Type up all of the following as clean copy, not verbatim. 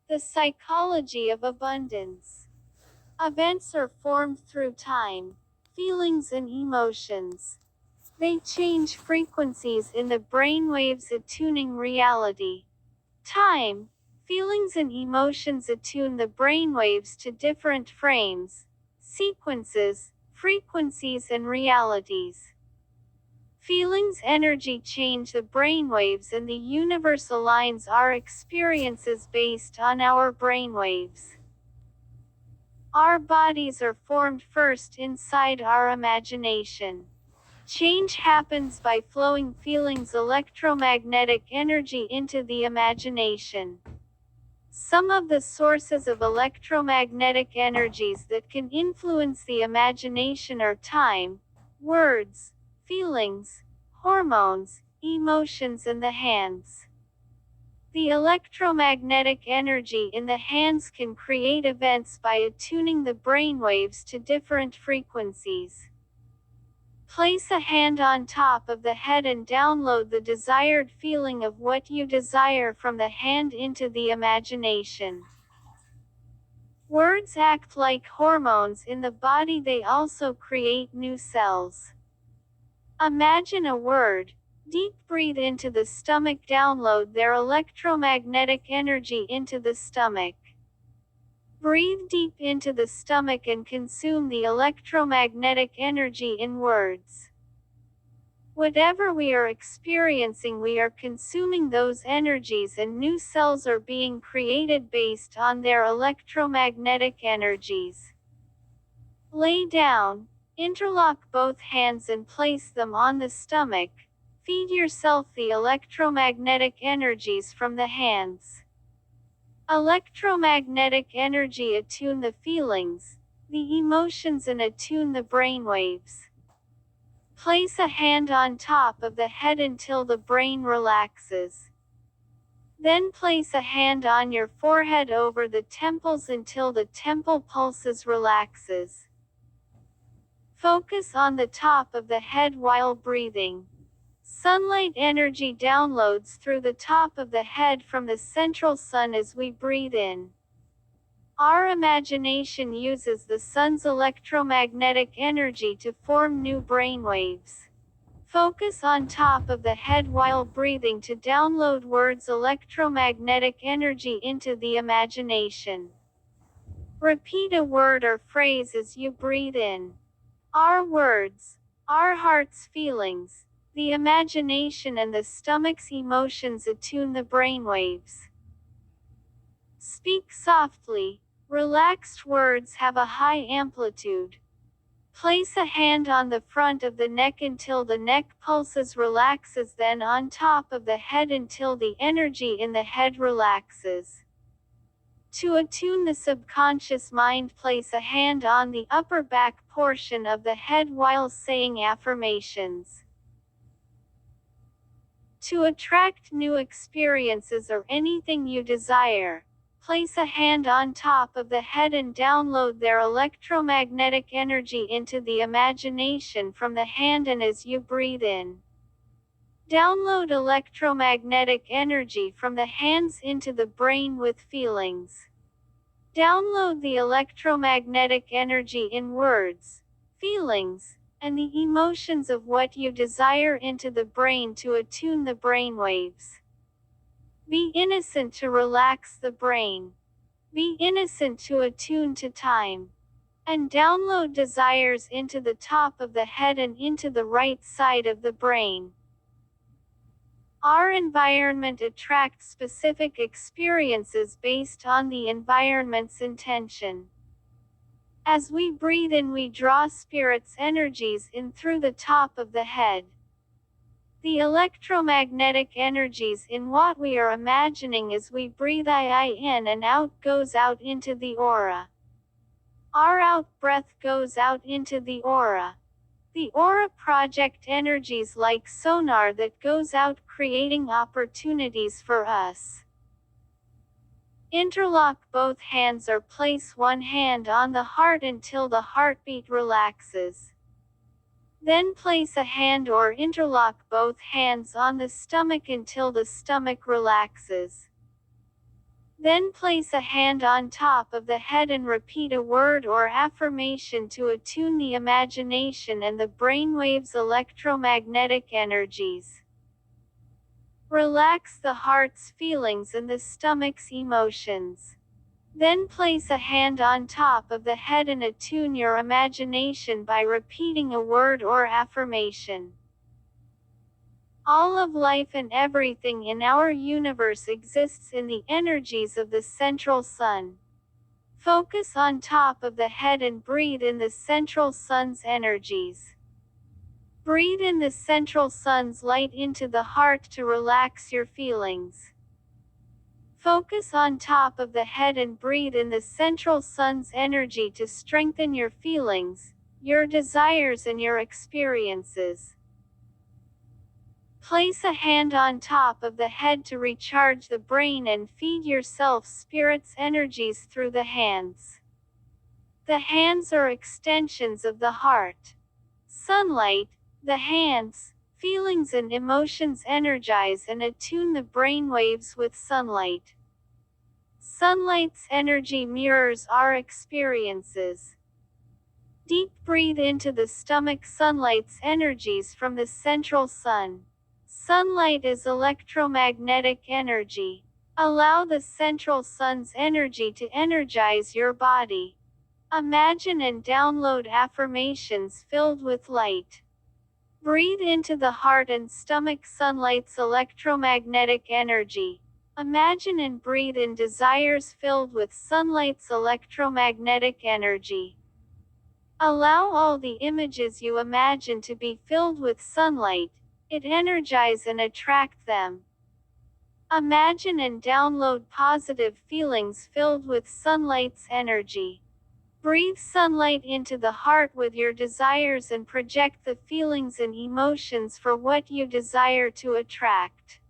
The psychology of abundance. Events are formed through time, feelings and emotions. They change frequencies in the brainwaves attuning reality. Time, feelings and emotions attune the brainwaves to different frames, sequences, frequencies and realities. Feelings energy change the brainwaves and the universe aligns our experiences based on our brainwaves. Our bodies are formed first inside our imagination. Change happens by flowing feelings electromagnetic energy into the imagination. Some of the sources of electromagnetic energies that can influence the imagination are time, words, feelings, hormones, emotions and the hands. The electromagnetic energy in the hands can create events by attuning the brainwaves to different frequencies. Place a hand on top of the head and download the desired feeling of what you desire from the hand into the imagination. Words act like hormones in the body, they also create new cells. Imagine a word. Deep breathe into the stomach, download their electromagnetic energy into the stomach. Breathe deep into the stomach and consume the electromagnetic energy in words. Whatever we are experiencing, we are consuming those energies and new cells are being created based on their electromagnetic energies. Lay down, interlock both hands and place them on the stomach. Feed yourself the electromagnetic energies from the hands. Electromagnetic energy attune the feelings, the emotions and attune the brainwaves. Place a hand on top of the head until the brain relaxes. Then place a hand on your forehead over the temples until the temple pulses relaxes. Focus on the top of the head while breathing. Sunlight energy downloads through the top of the head from the central sun as we breathe in. Our imagination uses the sun's electromagnetic energy to form new brainwaves. Focus on top of the head while breathing to download words electromagnetic energy into the imagination. Repeat a word or phrase as you breathe in. Our words, our heart's feelings, the imagination and the stomach's emotions attune the brainwaves. Speak softly. Relaxed words have a high amplitude. Place a hand on the front of the neck until the neck pulses relaxes, then on top of the head until the energy in the head relaxes. To attune the subconscious mind, place a hand on the upper back portion of the head while saying affirmations. To attract new experiences or anything you desire, place a hand on top of the head and download their electromagnetic energy into the imagination from the hand, and as you breathe in, download electromagnetic energy from the hands into the brain with feelings. Download the electromagnetic energy in words, feelings, and the emotions of what you desire into the brain to attune the brainwaves. Be innocent to relax the brain. Be innocent to attune to time. And download desires into the top of the head and into the right side of the brain. Our environment attracts specific experiences based on the environment's intention. As we breathe in, we draw spirit's energies in through the top of the head. The electromagnetic energies in what we are imagining as we breathe in and out goes out into the aura. Our out breath goes out into the aura. The aura project energies like sonar that goes out, creating opportunities for us. Interlock both hands or place one hand on the heart until the heartbeat relaxes. Then place a hand or interlock both hands on the stomach until the stomach relaxes. Then place a hand on top of the head and repeat a word or affirmation to attune the imagination and the brainwave's electromagnetic energies. Relax the heart's feelings and the stomach's emotions. Then place a hand on top of the head and attune your imagination by repeating a word or affirmation. All of life and everything in our universe exists in the energies of the central sun. Focus on top of the head and breathe in the central sun's energies. Breathe in the central sun's light into the heart to relax your feelings. Focus on top of the head and breathe in the central sun's energy to strengthen your feelings, your desires and your experiences. Place a hand on top of the head to recharge the brain and feed yourself spirit's energies through the hands. The hands are extensions of the heart. Sunlight, the hands, feelings and emotions energize and attune the brain waves with sunlight. Sunlight's energy mirrors our experiences. Deep breathe into the stomach. Sunlight's energies from the central sun. Sunlight is electromagnetic energy. Allow the central sun's energy to energize your body. Imagine and download affirmations filled with light. Breathe into the heart and stomach. Sunlight's electromagnetic energy. Imagine and breathe in desires filled with sunlight's electromagnetic energy. Allow all the images you imagine to be filled with sunlight. It energize and attract them. Imagine and download positive feelings filled with sunlight's energy. Breathe sunlight into the heart with your desires and project the feelings and emotions for what you desire to attract.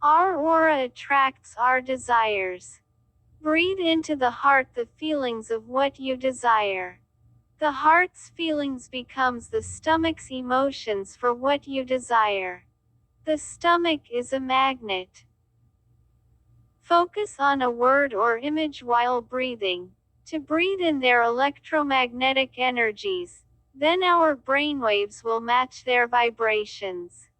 Our aura attracts our desires. Breathe into the heart the feelings of what you desire. The heart's feelings becomes the stomach's emotions for what you desire. The stomach is a magnet. Focus on a word or image while breathing, to breathe in their electromagnetic energies, then our brainwaves will match their vibrations.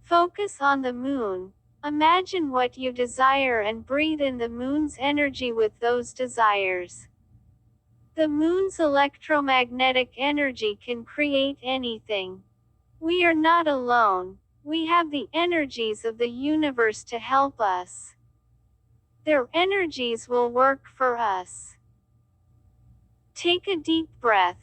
Focus on the moon. Imagine what you desire and breathe in the moon's energy with those desires. The moon's electromagnetic energy can create anything. We are not alone. We have the energies of the universe to help us. Their energies will work for us. Take a deep breath.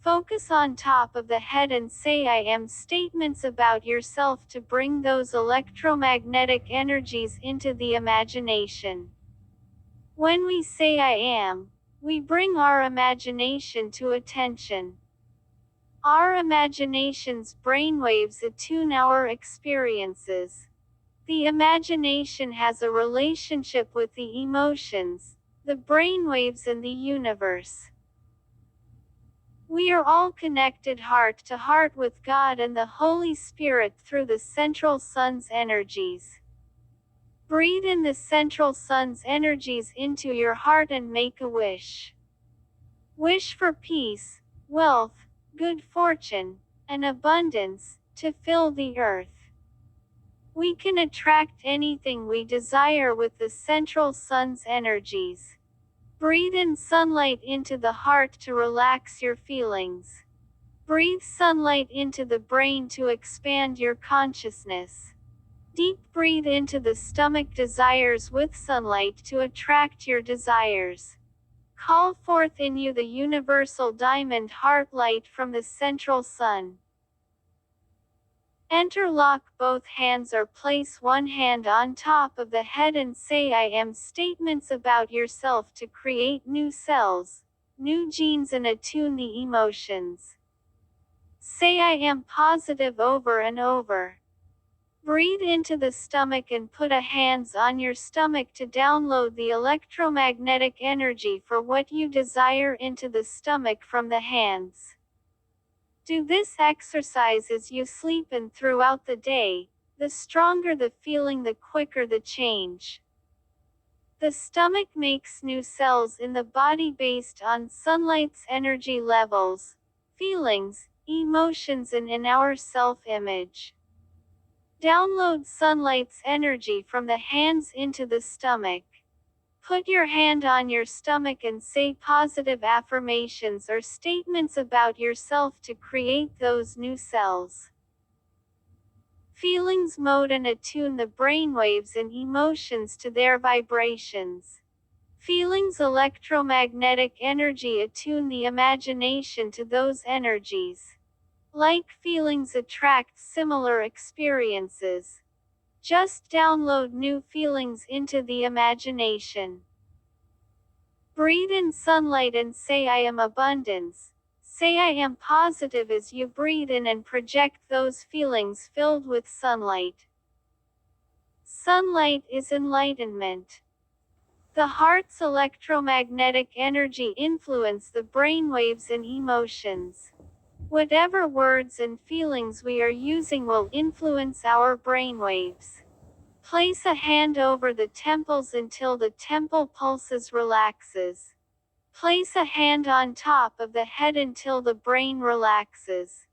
Focus on top of the head and say I am statements about yourself to bring those electromagnetic energies into the imagination. When we say I am, we bring our imagination to attention. Our imagination's brainwaves attune our experiences. The imagination has a relationship with the emotions, the brainwaves and the universe. We are all connected heart to heart with God and the Holy Spirit through the central sun's energies. Breathe in the central sun's energies into your heart and make a wish. Wish for peace, wealth, good fortune, and abundance, to fill the earth. We can attract anything we desire with the central sun's energies. Breathe in sunlight into the heart to relax your feelings. Breathe sunlight into the brain to expand your consciousness. Deep breathe into the stomach desires with sunlight to attract your desires. Call forth in you the universal diamond heart light from the central sun. Interlock both hands or place one hand on top of the head and say I am statements about yourself to create new cells, new genes and attune the emotions. Say I am positive over and over. Breathe into the stomach and put a hands on your stomach to download the electromagnetic energy for what you desire into the stomach from the hands. Do this exercise as you sleep and throughout the day. The stronger the feeling, the quicker the change. The stomach makes new cells in the body based on sunlight's energy levels, feelings, emotions, and in our self-image. Download sunlight's energy from the hands into the stomach. Put your hand on your stomach and say positive affirmations or statements about yourself to create those new cells. Feelings mode and attune the brainwaves and emotions to their vibrations. Feelings electromagnetic energy attune the imagination to those energies. Like feelings attract similar experiences. Just download new feelings into the imagination. Breathe in sunlight and say I am abundance. Say I am positive as you breathe in and project those feelings filled with sunlight. Sunlight is enlightenment. The heart's electromagnetic energy influence the brainwaves and emotions. Whatever words and feelings we are using will influence our brainwaves. Place a hand over the temples until the temple pulses relaxes. Place a hand on top of the head until the brain relaxes.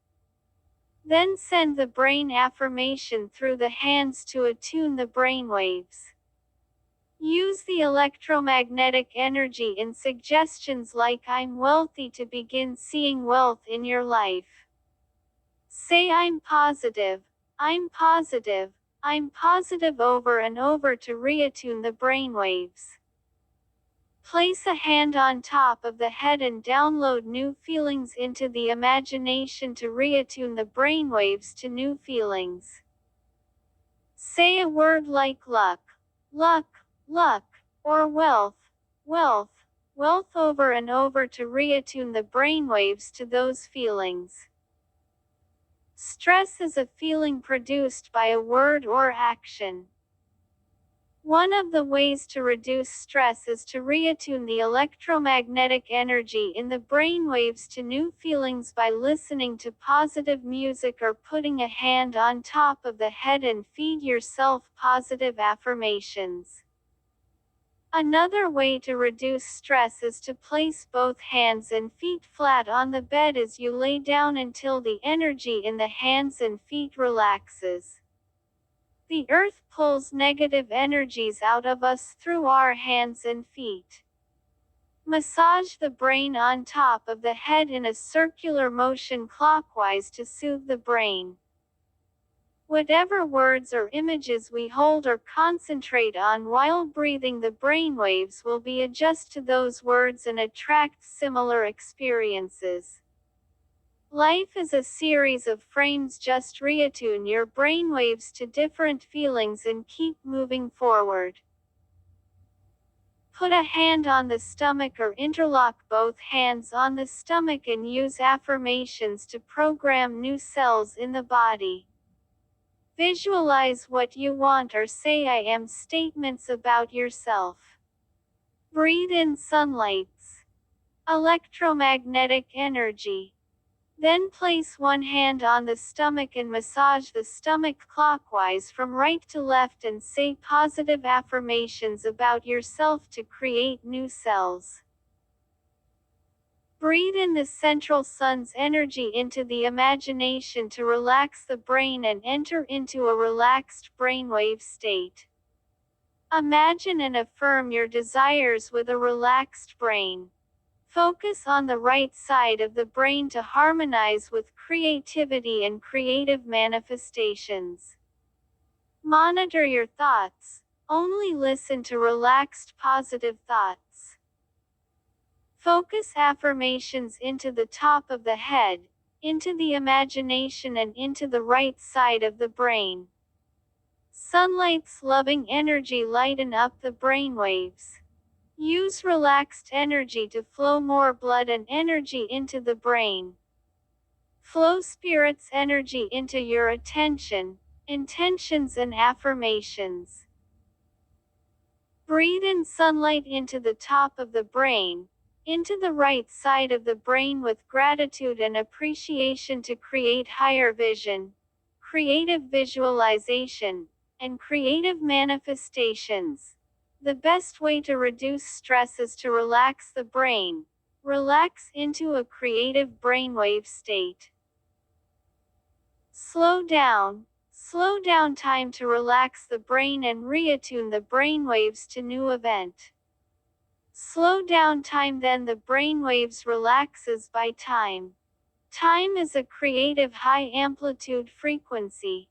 Then send the brain affirmation through the hands to attune the brainwaves. Use the electromagnetic energy in suggestions like I'm wealthy to begin seeing wealth in your life. Say I'm positive, I'm positive, I'm positive over and over to reattune the brainwaves. Place a hand on top of the head and download new feelings into the imagination to reattune the brainwaves to new feelings. Say a word like luck, luck, luck, or wealth, wealth, wealth over and over to reattune the brainwaves to those feelings. Stress is a feeling produced by a word or action. One of the ways to reduce stress is to reattune the electromagnetic energy in the brainwaves to new feelings by listening to positive music or putting a hand on top of the head and feed yourself positive affirmations. Another way to reduce stress is to place both hands and feet flat on the bed as you lay down until the energy in the hands and feet relaxes. The earth pulls negative energies out of us through our hands and feet. Massage the brain on top of the head in a circular motion clockwise to soothe the brain. Whatever words or images we hold or concentrate on while breathing, the brainwaves will be adjust to those words and attract similar experiences. Life is a series of frames. Just reattune your brainwaves to different feelings and keep moving forward. Put a hand on the stomach or interlock both hands on the stomach and use affirmations to program new cells in the body. Visualize what you want or say I am statements about yourself. Breathe in sunlight's electromagnetic energy. Then place one hand on the stomach and massage the stomach clockwise from right to left and say positive affirmations about yourself to create new cells. Breathe in the central sun's energy into the imagination to relax the brain and enter into a relaxed brainwave state. Imagine and affirm your desires with a relaxed brain. Focus on the right side of the brain to harmonize with creativity and creative manifestations. Monitor your thoughts. Only listen to relaxed positive thoughts. Focus affirmations into the top of the head, into the imagination and into the right side of the brain. Sunlight's loving energy lighten up the brainwaves. Use relaxed energy to flow more blood and energy into the brain. Flow spirit's energy into your attention, intentions and affirmations. Breathe in sunlight into the top of the brain, into the right side of the brain with gratitude and appreciation to create higher vision, creative visualization, and creative manifestations. The best way to reduce stress is to relax the brain. Relax into a creative brainwave state. Slow down. Slow down time to relax the brain and reattune the brainwaves to new event. Slow down time, then the brainwaves relaxes by time. Time is a creative high amplitude frequency.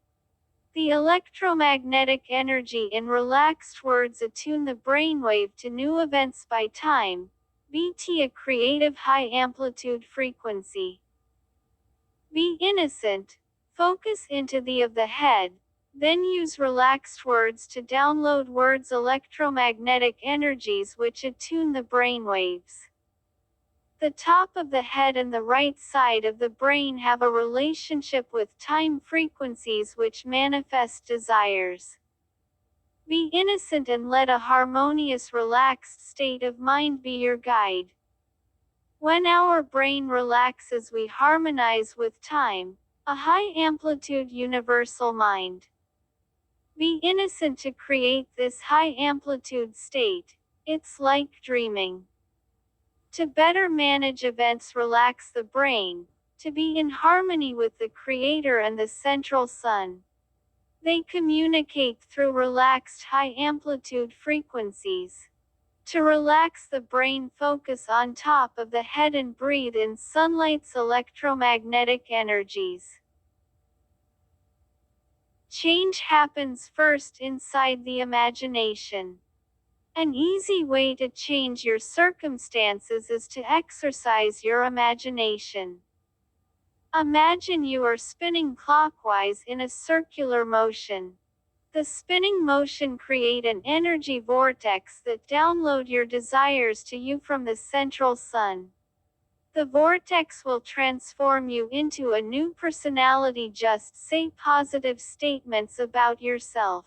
The electromagnetic energy in relaxed words attune the brainwave to new events by time. BT, a creative high amplitude frequency. Be innocent. Focus into the of the head. Then use relaxed words to download words electromagnetic energies which attune the brainwaves. The top of the head and the right side of the brain have a relationship with time frequencies which manifest desires. Be innocent and let a harmonious relaxed state of mind be your guide. When our brain relaxes, we harmonize with time, a high amplitude universal mind. Be innocent to create this high amplitude state. It's like dreaming. To better manage events, relax the brain, to be in harmony with the Creator and the central sun. They communicate through relaxed high amplitude frequencies. To relax the brain, focus on top of the head and breathe in sunlight's electromagnetic energies. Change happens first inside the imagination. An easy way to change your circumstances is to exercise your imagination. Imagine you are spinning clockwise in a circular motion. The spinning motion create an energy vortex that download your desires to you from the central sun. The vortex will transform you into a new personality. Just say positive statements about yourself.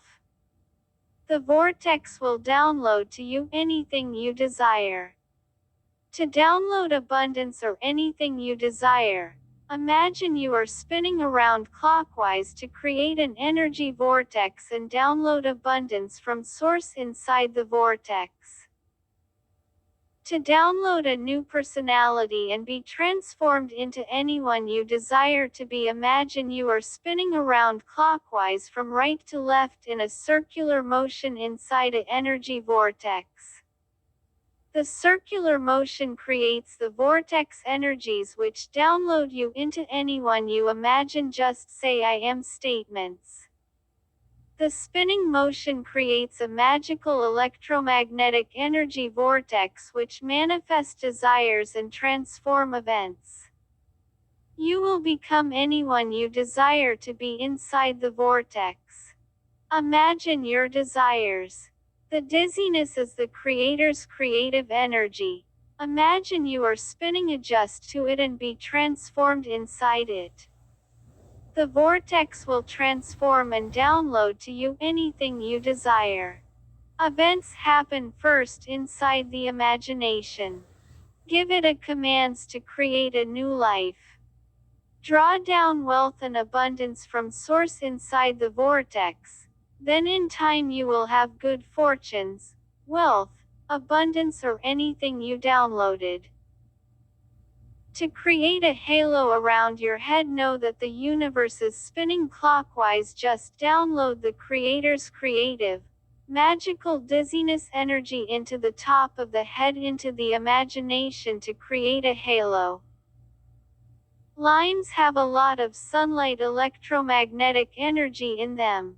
The vortex will download to you anything you desire. To download abundance or anything you desire, imagine you are spinning around clockwise to create an energy vortex and download abundance from source inside the vortex. To download a new personality and be transformed into anyone you desire to be, imagine you are spinning around clockwise from right to left in a circular motion inside an energy vortex. The circular motion creates the vortex energies which download you into anyone you imagine. Just say I am statements. The spinning motion creates a magical electromagnetic energy vortex which manifests desires and transform events. You will become anyone you desire to be inside the vortex. Imagine your desires. The dizziness is the Creator's creative energy. Imagine you are spinning, adjust to it and be transformed inside it. The vortex will transform and download to you anything you desire. Events happen first inside the imagination. Give it a commands to create a new life. Draw down wealth and abundance from source inside the vortex. Then in time you will have good fortunes, wealth, abundance or anything you downloaded. To create a halo around your head, know that the universe is spinning clockwise. Just download the Creator's creative, magical dizziness energy into the top of the head, into the imagination to create a halo. Lines have a lot of sunlight electromagnetic energy in them.